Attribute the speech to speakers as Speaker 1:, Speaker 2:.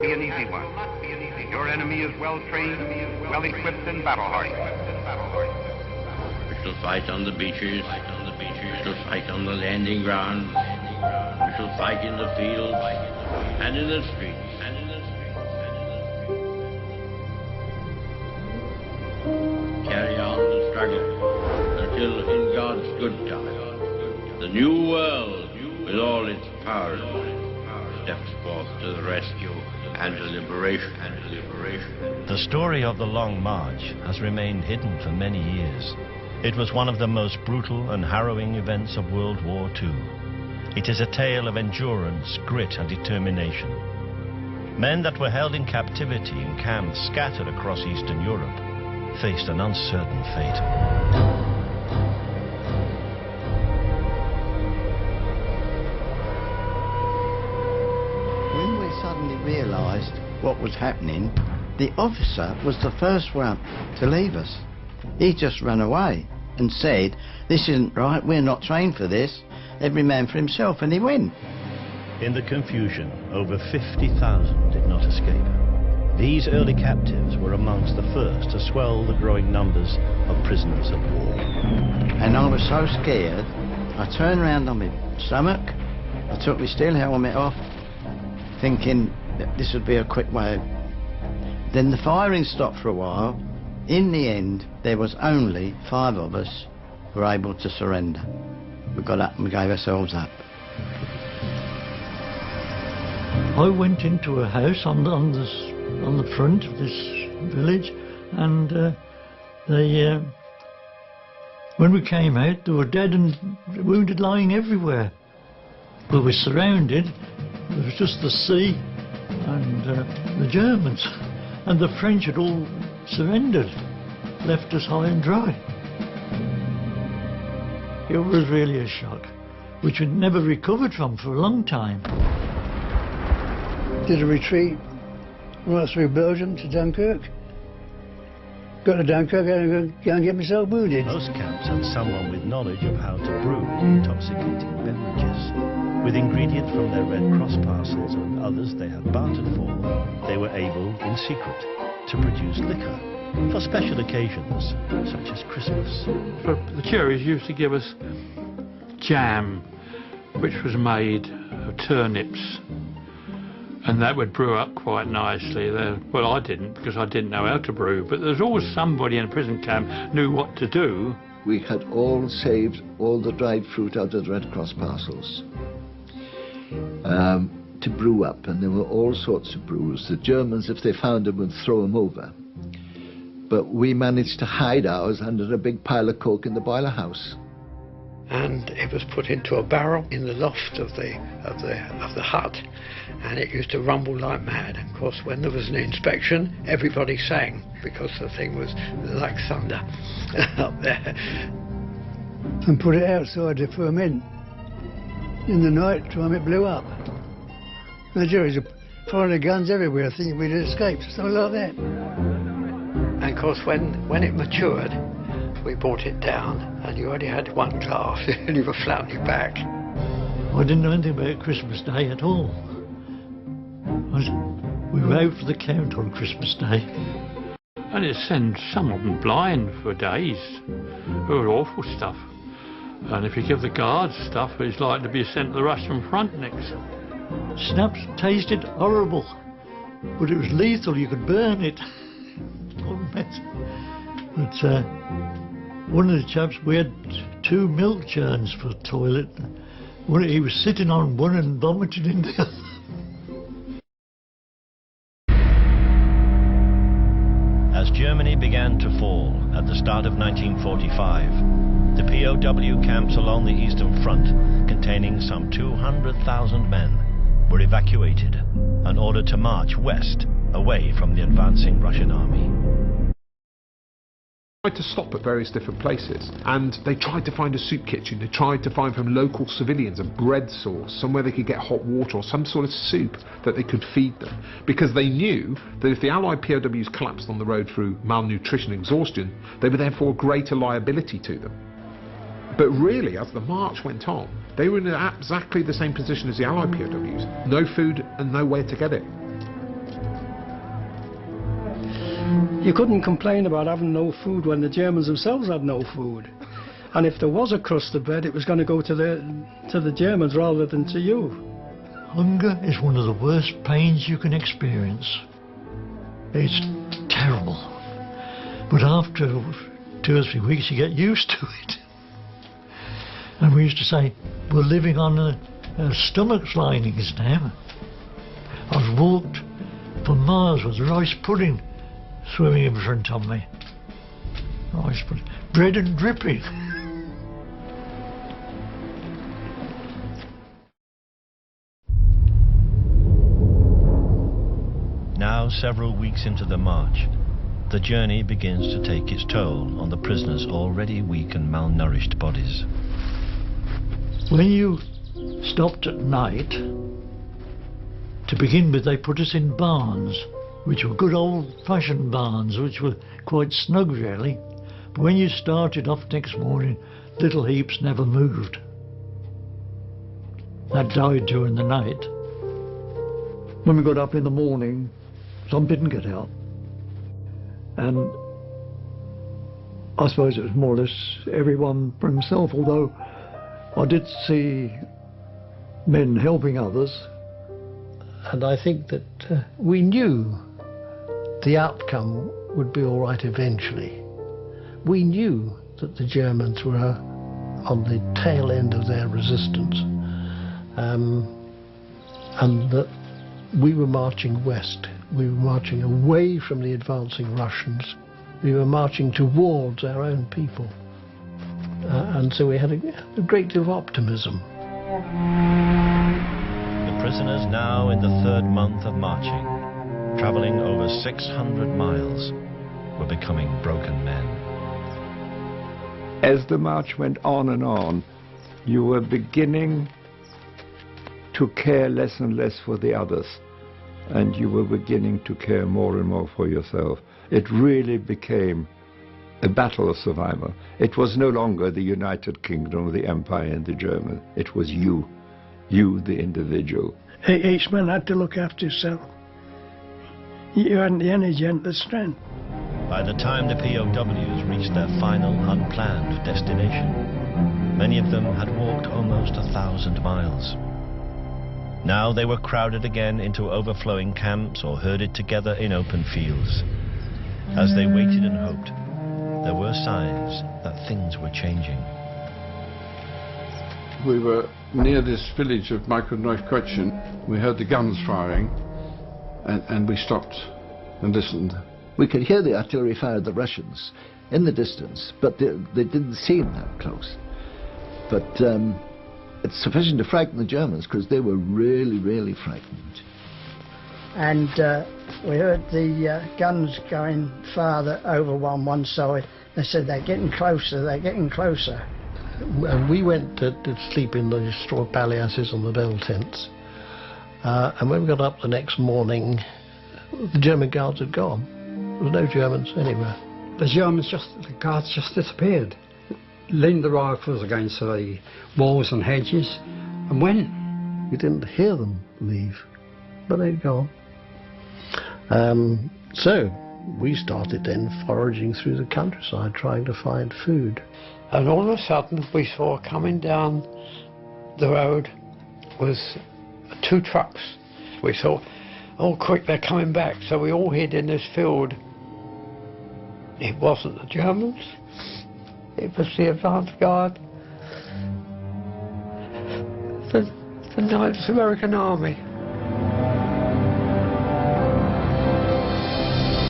Speaker 1: Be an easy one. Your enemy is well trained, well equipped, and battle hardy.
Speaker 2: We shall fight on the beaches. We shall fight on the landing grounds. We shall fight in the fields and in the streets. Carry on the struggle until, in God's good time, the new world, with all its powers, steps forth to the rescue and to liberation.
Speaker 3: The story of the Long March has remained hidden for many years. It was one of the most brutal and harrowing events of World War II. It is a tale of endurance, grit, and determination. Men that were held in captivity in camps scattered across Eastern Europe faced an uncertain fate.
Speaker 4: When we suddenly realised what was happening, the officer was the first one to leave us. He just ran away and said, "This isn't right, we're not trained for this, every man for himself," and he went.
Speaker 3: In the confusion, over 50,000 did not escape. These early captives were amongst the first to swell the growing numbers of prisoners of war.
Speaker 4: And I was so scared, I turned around on my stomach, I took my steel helmet off, thinking that this would be a quick way. Then the firing stopped for a while. In the end, there was only 5 of us who were able to surrender. We got up and we gave ourselves up.
Speaker 5: I went into a house on the front of this village, and when we came out, there were dead and wounded lying everywhere. We were surrounded. There was just the sea and the Germans, and the French had all surrendered, left us high and dry. It was really a shock, which we'd never recovered from for a long time.
Speaker 6: Did a retreat right through Belgium to Dunkirk. Got to Dunkirk and go and get myself wounded.
Speaker 3: Most camps had someone with knowledge of how to brew intoxicating beverages. With ingredients from their Red Cross parcels and others they had bartered for, they were able, in secret, to produce liquor for special occasions, such as Christmas.
Speaker 7: For the cherries used to give us jam, which was made of turnips, and that would brew up quite nicely. Well, I didn't, because I didn't know how to brew, but there's always somebody in a prison camp knew what to do.
Speaker 8: We had all saved all the dried fruit out of the Red Cross parcels to brew up, and there were all sorts of brews. The Germans, if they found them, would throw them over. But we managed to hide ours under a big pile of coke in the boiler house.
Speaker 9: And it was put into a barrel in the loft of the hut, and it used to rumble like mad. And of course, when there was an inspection, everybody sang, because the thing was like thunder up there.
Speaker 6: And put it outside to ferment. In the night time it blew up. The Germans were firing the guns everywhere, thinking we'd escaped, something like that.
Speaker 9: And of course, when it matured, we brought it down, and you only had 1 glass, and you were flat on your back.
Speaker 5: I didn't know anything about Christmas Day at all. We were out for the count on Christmas Day.
Speaker 7: And it sent some of them blind for days. It was awful stuff. And if you give the guards stuff, it's like to be sent to the Russian front next.
Speaker 5: Snaps tasted horrible, but it was lethal, you could burn it. But one of the chaps, we had 2 milk churns for the toilet. He was sitting on one and vomited in the other.
Speaker 3: As Germany began to fall at the start of 1945, the POW camps along the Eastern Front, containing some 200,000 men, were evacuated and ordered to march west, away from the advancing Russian army.
Speaker 10: Tried to stop at various different places, and they tried to find a soup kitchen. They tried to find from local civilians a bread source, somewhere they could get hot water or some sort of soup that they could feed them, because they knew that if the Allied POWs collapsed on the road through malnutrition and exhaustion, they were therefore a greater liability to them. But really, as the march went on, they were in exactly the same position as the Allied POWs. No food and nowhere to get it.
Speaker 11: You couldn't complain about having no food when the Germans themselves had no food. And if there was a crust of bread, it was going to go to the Germans rather than to you.
Speaker 5: Hunger is one of the worst pains you can experience. It's terrible. But after 2 or 3 weeks, you get used to it. And we used to say, we're living on our stomach's linings now. I've walked for miles with rice pudding swimming in front of me. Rice pudding. Bread and dripping.
Speaker 3: Now, several weeks into the march, the journey begins to take its toll on the prisoners' already weak and malnourished bodies.
Speaker 5: When you stopped at night, to begin with, they put us in barns, which were good old-fashioned barns, which were quite snug, really. But when you started off next morning, little heaps never moved. That died during the night. When we got up in the morning, some didn't get out. And I suppose it was more or less everyone for himself, although I did see men helping others.
Speaker 9: And I think that we knew the outcome would be all right eventually. We knew that the Germans were on the tail end of their resistance, and that we were marching west. We were marching away from the advancing Russians. We were marching towards our own people. And so we had a great deal of optimism.
Speaker 3: The prisoners, now in the 3rd month of marching, travelling over 600 miles, were becoming broken men.
Speaker 12: As the march went on and on, you were beginning to care less and less for the others, and you were beginning to care more and more for yourself. It really became a battle of survival. It was no longer the United Kingdom, the Empire and the German. It was you, the individual.
Speaker 11: Each man had to look after himself. You hadn't the energy and the strength.
Speaker 3: By the time the POWs reached their final unplanned destination, many of them had walked almost 1,000 miles. Now they were crowded again into overflowing camps or herded together in open fields. As they waited and hoped, there were signs that things were changing.
Speaker 13: We were near this village of Michael-Neukölln. We heard the guns firing, and we stopped and listened.
Speaker 8: We could hear the artillery fire of the Russians in the distance, but they didn't seem that close. But it's sufficient to frighten the Germans, because they were really, really frightened.
Speaker 11: And we heard the guns going farther over on one side. They said, they're getting closer, they're getting closer.
Speaker 9: And we went to sleep in the straw paliasses on the bell tents. And when we got up the next morning, the German guards had gone. There was no Germans anywhere.
Speaker 14: The guards just disappeared. Leaned the rifles against the walls and hedges, and went.
Speaker 9: We didn't hear them leave, but they'd gone. So we started then foraging through the countryside, trying to find food. And all of a sudden we saw coming down the road was 2 trucks. We thought, oh quick, they're coming back. So we all hid in this field. It wasn't the Germans. It was the advance guard. The 9th American Army.